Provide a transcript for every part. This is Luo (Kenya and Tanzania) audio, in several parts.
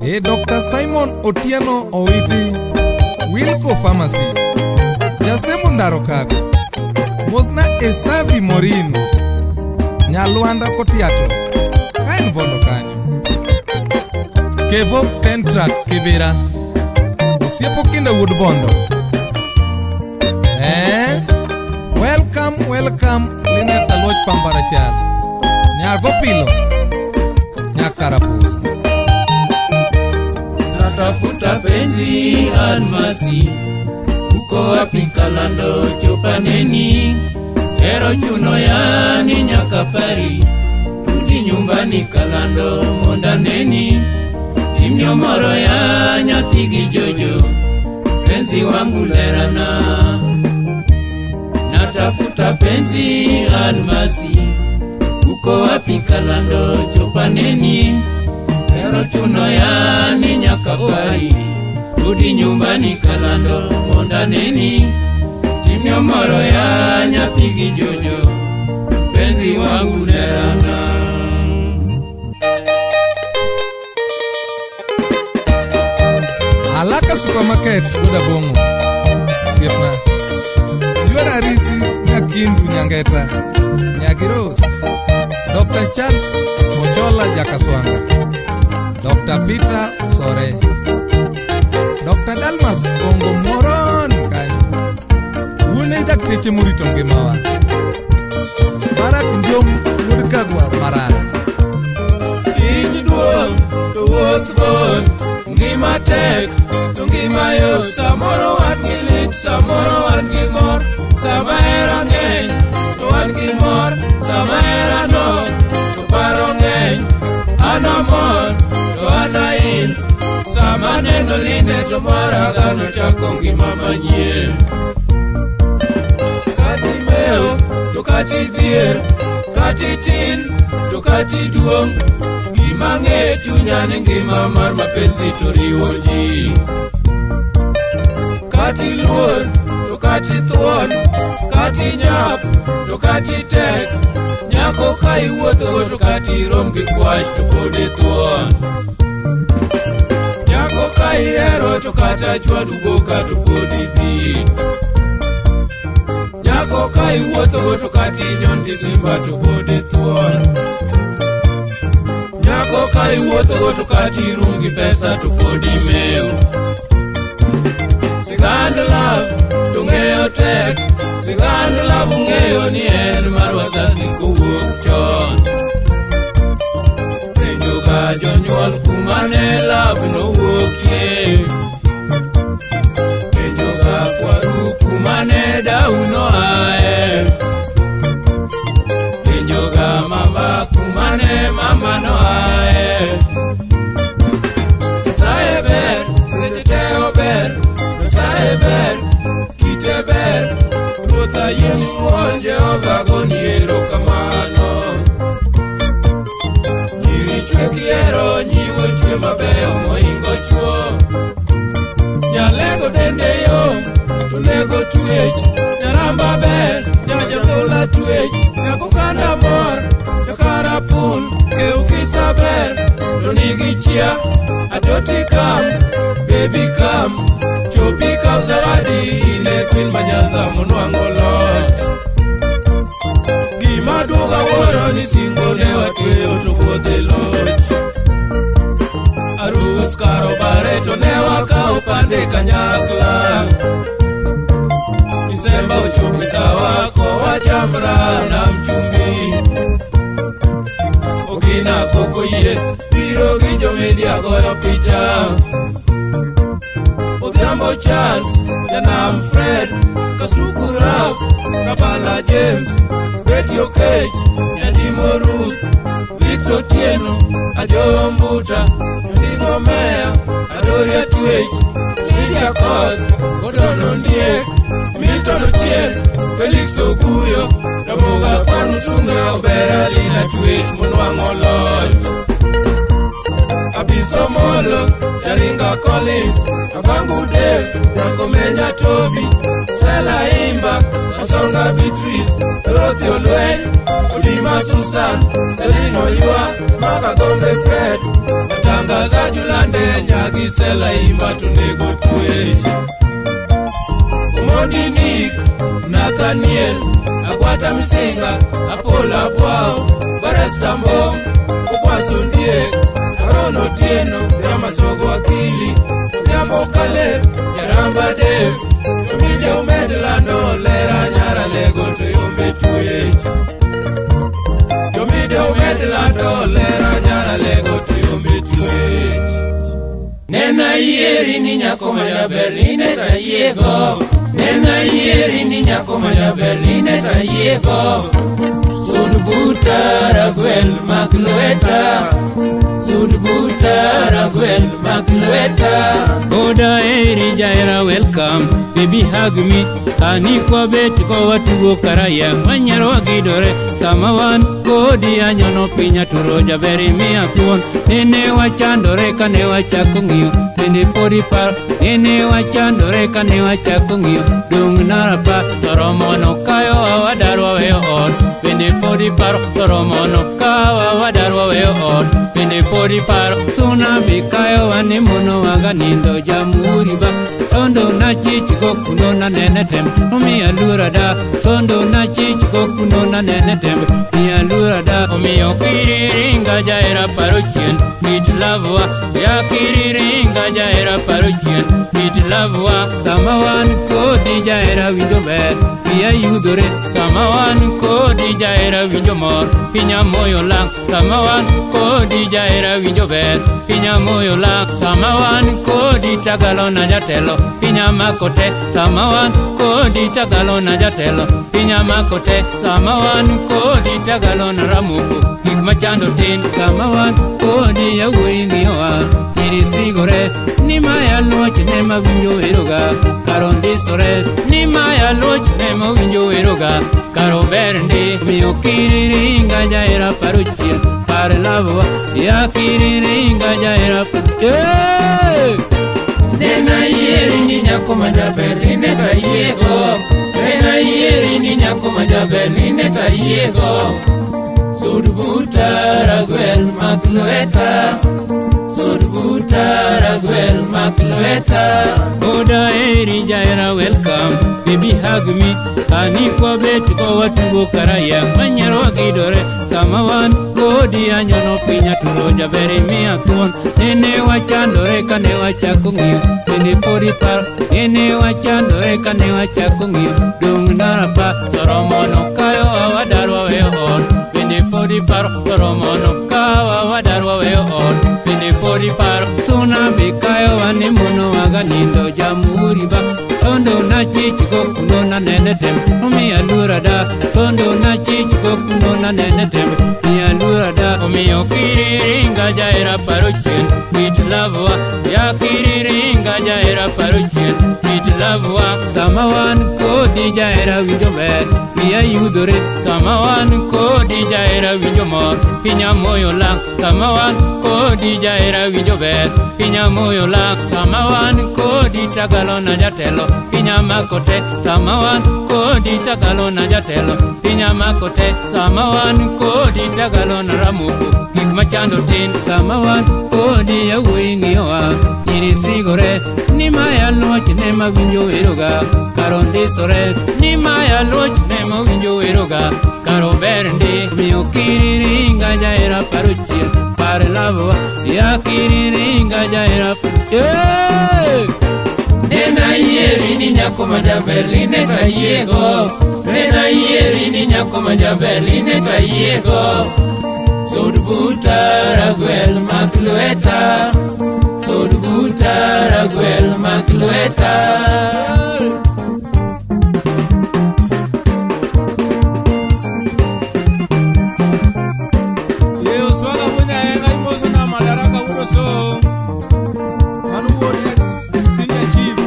Dr. Simon Otieno Owiti, Wilco Pharmacy, Jasemo Ndaro Kago, Mosna Esavi Morin, Nyalwanda Kotiato, Kain Bondo Kanyo, Kevo Pentrak Kibira, Osiepo Kinda Woodbondo. Welcome, Linet Aloch Pambarachal, Nyagopilo, Nyakarapu. Natafuta penzi almasi, uko wapi Kalando chupaneni, ero chuno yani Nyakapari, rudi nyumbani Kalando mondaneni, timnyo moro ya nyathigi Jojo, penzi wangu lerana. Natafuta penzi almasi, uko wapi Kalando chupaneni, ero chuno yani Nyakapari, rudi nyumbani Kalando mondaneni, timnyo moro ya nyathigi Jojo, penzi wangu lerana. Alaka Supermarket Goda Bongo, Siepna Yuara Risi Nyakindu Nyangeta, Nyagiros, Dr. Charles Mochola Jakaswanga, Dr. Peter Sore, Dr. Dalmas Kongo Moron Kanyo, Wune Dakteche Murito Ngimawa, Barak Njom Mudkagwa Marara. Inyidwong to wuoth bor, ngima tek to ngima yot, samoro wan gi lit, samoro wan gi mor, sama hera ng'eny to wan gi mor, sama hera nok to paro ng'eny, an amor to an ail, sama neno line to mora gano chako ngima manyien. Kati mewo to kati dhier, kati tin to kati duong', gima ng'e chunya ni ngima mar mapenzi to riwo ji. Kati luor to kati thuon, kati nyap to kati tek, nyako ka iwuotho to kati rom gi kwach to pod ithuon. Nyako ka ihero to kata chwadu boka to pod idhi. Nyako ka iwuotho to kati nyonti simba to pod ithuon. Nyako ka iwuotho to kati rungi pesa to pod imewo. Sigand love to ng'eyo tek, sigand love ung'eyo ni en mar wazazi kowuok chon. Penjo ga jonyuol kuma ne love nowuokie, penjo ga kwaru kuma ne dau noae, penjo ga mama kuma ne mama noae. Nyasaye ber, seche te ober, Nyasaye ber, kite ber, Ruoth ayie ni wuon Jehova goni erokamano. Nyiri chwe kihero, nyiwo chwe mabeyo mohingo chuo. Nyalego dende yom, to nego twech, nyaramba ber, nyajadhola twech, nyakokanda mor, nyakarapul, keukisa ber, to nigi chia, atoti kam, baby kam, chopi kaw zawadi, ine queen manyanza munwango loch. Gima duoga woro ni singo ne watweyo to kodhe loch. Arus karo bare to ne wakao pande kanyakla. Disemba uchumi sawa ko wachamra na mchumbi. Ogina koko yie, biro gi jomedia goyo picha. Odhiambo Charles, Janam Fred, Kasuku Ralph, Kabala James, Betty Okech, Nyandimo Ruth, Victor Tieno, Ajo Mbuta, Nyandimo Meya, Adoria Twech, Lydia Cole, Odono Ndiek, Milton Ochieng, Felix Oguyo, Namoga Kwanu Sunga Obera Lina Twech Munwango Lodge. Abiso Molo, Yaringa Collins, Agangu Dave, Nyakomenya Toby, Sela Imba, Asonga Beatrice, Dorothy Olwen, Olima Susan, Selino Yua, Maka Gombe Fred, Mwangaza Julande nyagi sela imba tunego tuech. Modinik Nathaniel Akwata Misinga Apola Pwao Baresta Mbong Kupwaso Ndiek Arono Tieno Yamasogo Akili Yamo Kaleb Yaramba Dev Yomide Umedlando Lera Nyara Lego to Yombe Tuech. Yomide Umedlando Lera Nyara Lego to Yombe Tuech. Nena yeri ni nyako maja Berline ta yego. Nena yeri ni nyako maja Berline ta yego. Sudbuta Raguel Maklueta. Sudbuta Raguel Maklueta. Oda eri jaira welcome, baby hug me. Ani kwa beti kwa watugo karaya, wanyaro wagidore. Samawan kodi anyono pinya turoja beri miya tuon. Nene wachandore kane wachakungio, nene pori par. Nene wachandore kane wachakungio, dung narapa. Toromono kayo awadarwa weo od. Nene pori par, toromono kayo awadarwa weo od. Nene pori par, tsunami kayo wanemono waganindo jamuri ba. Sondo na chichi gokuno na nene tembe. Omi alura da. Sondo na chichi gokuno na nene tembe. Mi alura da. Omi okiriringa jaira parochien. Mit lavwa. Ya kiriringa jaira parochien. Mit lavwa. Samawan kodi jaira winjo ber. Pia yudore. Samawan kodi jaira winjo mor. Pinya moyo lang. Samawan kodi jaira winjo ber. Pinya moyo lang. Samawan kodi tagalo na jatelo. Pinya makote. Samawan kodi tagalo na jatelo. Pinya makote. Samawan kodi tagalo na ramuku. Gik machando tin. Samawan kodi ya uingiwa. Nirisigore. Ni maya loch ne mawinjo eroga. Karondi sore. Ni maya loch ne mawinjo eroga. Karo berndi. Miyo kiriringa jaira paruchia. Pare lavwa. Ya kiriringa jaira. Nena yeri ni nyako maja Berline ta yego. Nena yeri ni nyako maja Berline ta yego. Sudbuta Raguel Maklueta. Sudbuta Raguel Maklueta. Oda eri jaira welcome, baby hug me. Ani kwa beti kwa watugo karaya, wanyaro wagidore. Samawan kodi anyono pinya turoja beri miya tuon. Nene wachandore kane wachakungio, nene pori par. Nene wachandore kane wachakungio, dung narapa. Toromono kayo awadarwa weo od. Nene pori par, toromono kayo awadarwa weo od. Nene pori par, tsunami kayo wanemono waganindo jamuri ba. Sondo na chichi gokuno na nene tembe. Omi alura da. Sondo na chichi gokuno na nene tembe. Mi alura da. Omi okiriringa jaira parochien. Mit lavwa. Ya kiriringa jaira parochien. Mit lavwa. Samawan kodi jaira winjo ber. Miya yudore. Samawan kodi jaira winjo mor. Pinya moyo lang. Samawan kodi jaira winjo ber. Pinya moyo lang. Samawan kodi tagalo na jatelo. Pinya makote. Samawan kodi tagalo na jatelo. Pinya makote. Samawan kodi tagalo na ramuku. Gik machando tin. Samawan kodi ya uingiwa. Nirisigore. Ni maya loch ne mawinjo eroga. Karondi sore. Ni maya loch ne mawinjo eroga. Karo berndi. Miyo kiriringa jaira paruchia. Pare lavwa. Ya kiriringa jaira. Nena yeri ni nyako maja Berline ta yego. Nena yeri ni nyako maja Berline ta yego. Sudbuta Raguel Maklueta. Sudbuta Raguel Maklueta. Yeo swaga bunya enga imoso na madaraka uroso. Manu Wodex Senior Chief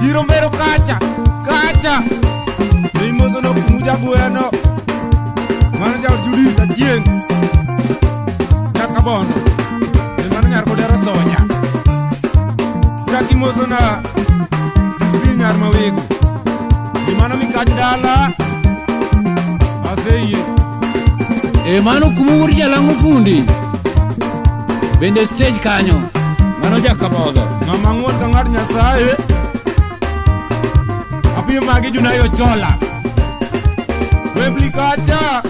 Jirombero kacha Imoso no kumuja bueno. Mana jauh judi tajeng Jakabono Mana nyar kodera sonya Jaki moso na Disipin nyar mawego Dimana mi kacha dala Aseye E mano kumur jalango fundi. Bende stage kanyo. Mano jakabodo. Ng'ama ng'uon ka ng'at Nyasaye. Apiyo magi Junayo Chola. Wembli kacha.